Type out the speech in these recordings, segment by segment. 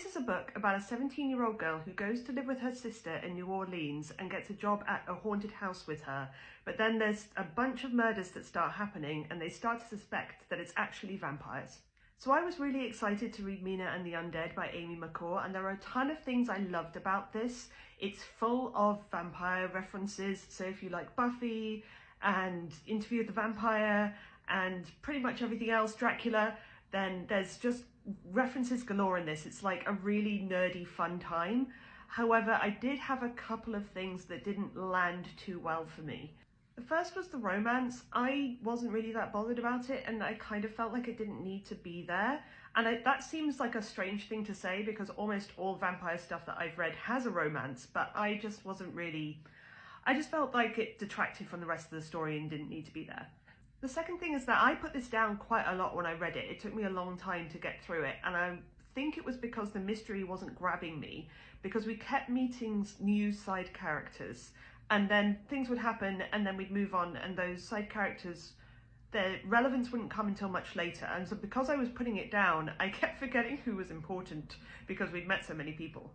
This is a book about a 17-year-old girl who goes to live with her sister in New Orleans and gets a job at a haunted house with her. But then there's a bunch of murders that start happening and they start to suspect that it's actually vampires. So I was really excited to read Mina and the Undead by Amy McCaw, and there are a ton of things I loved about this. It's full of vampire references, so if you like Buffy and Interview with the Vampire and pretty much everything else, Dracula, then there's just references galore in this. It's like a really nerdy fun time. However, I did have a couple of things that didn't land too well for me. The first was the romance. I wasn't really that bothered about it, and I kind of felt like it didn't need to be there. And that seems like a strange thing to say because almost all vampire stuff that I've read has a romance, but I just felt like it detracted from the rest of the story and didn't need to be there. The second thing is that I put this down quite a lot when I read it. It took me a long time to get through it, and I think it was because the mystery wasn't grabbing me, because we kept meeting new side characters and then things would happen and then we'd move on, and those side characters, their relevance wouldn't come until much later. And so because I was putting it down, I kept forgetting who was important because we'd met so many people.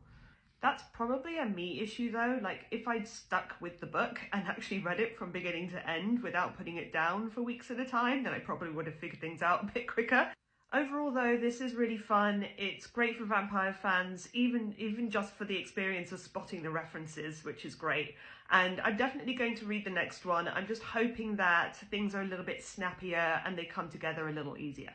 That's probably a me issue though. Like, if I'd stuck with the book and actually read it from beginning to end without putting it down for weeks at a time, then I probably would have figured things out a bit quicker. Overall though, this is really fun. It's great for vampire fans, even just for the experience of spotting the references, which is great. And I'm definitely going to read the next one. I'm just hoping that things are a little bit snappier and they come together a little easier.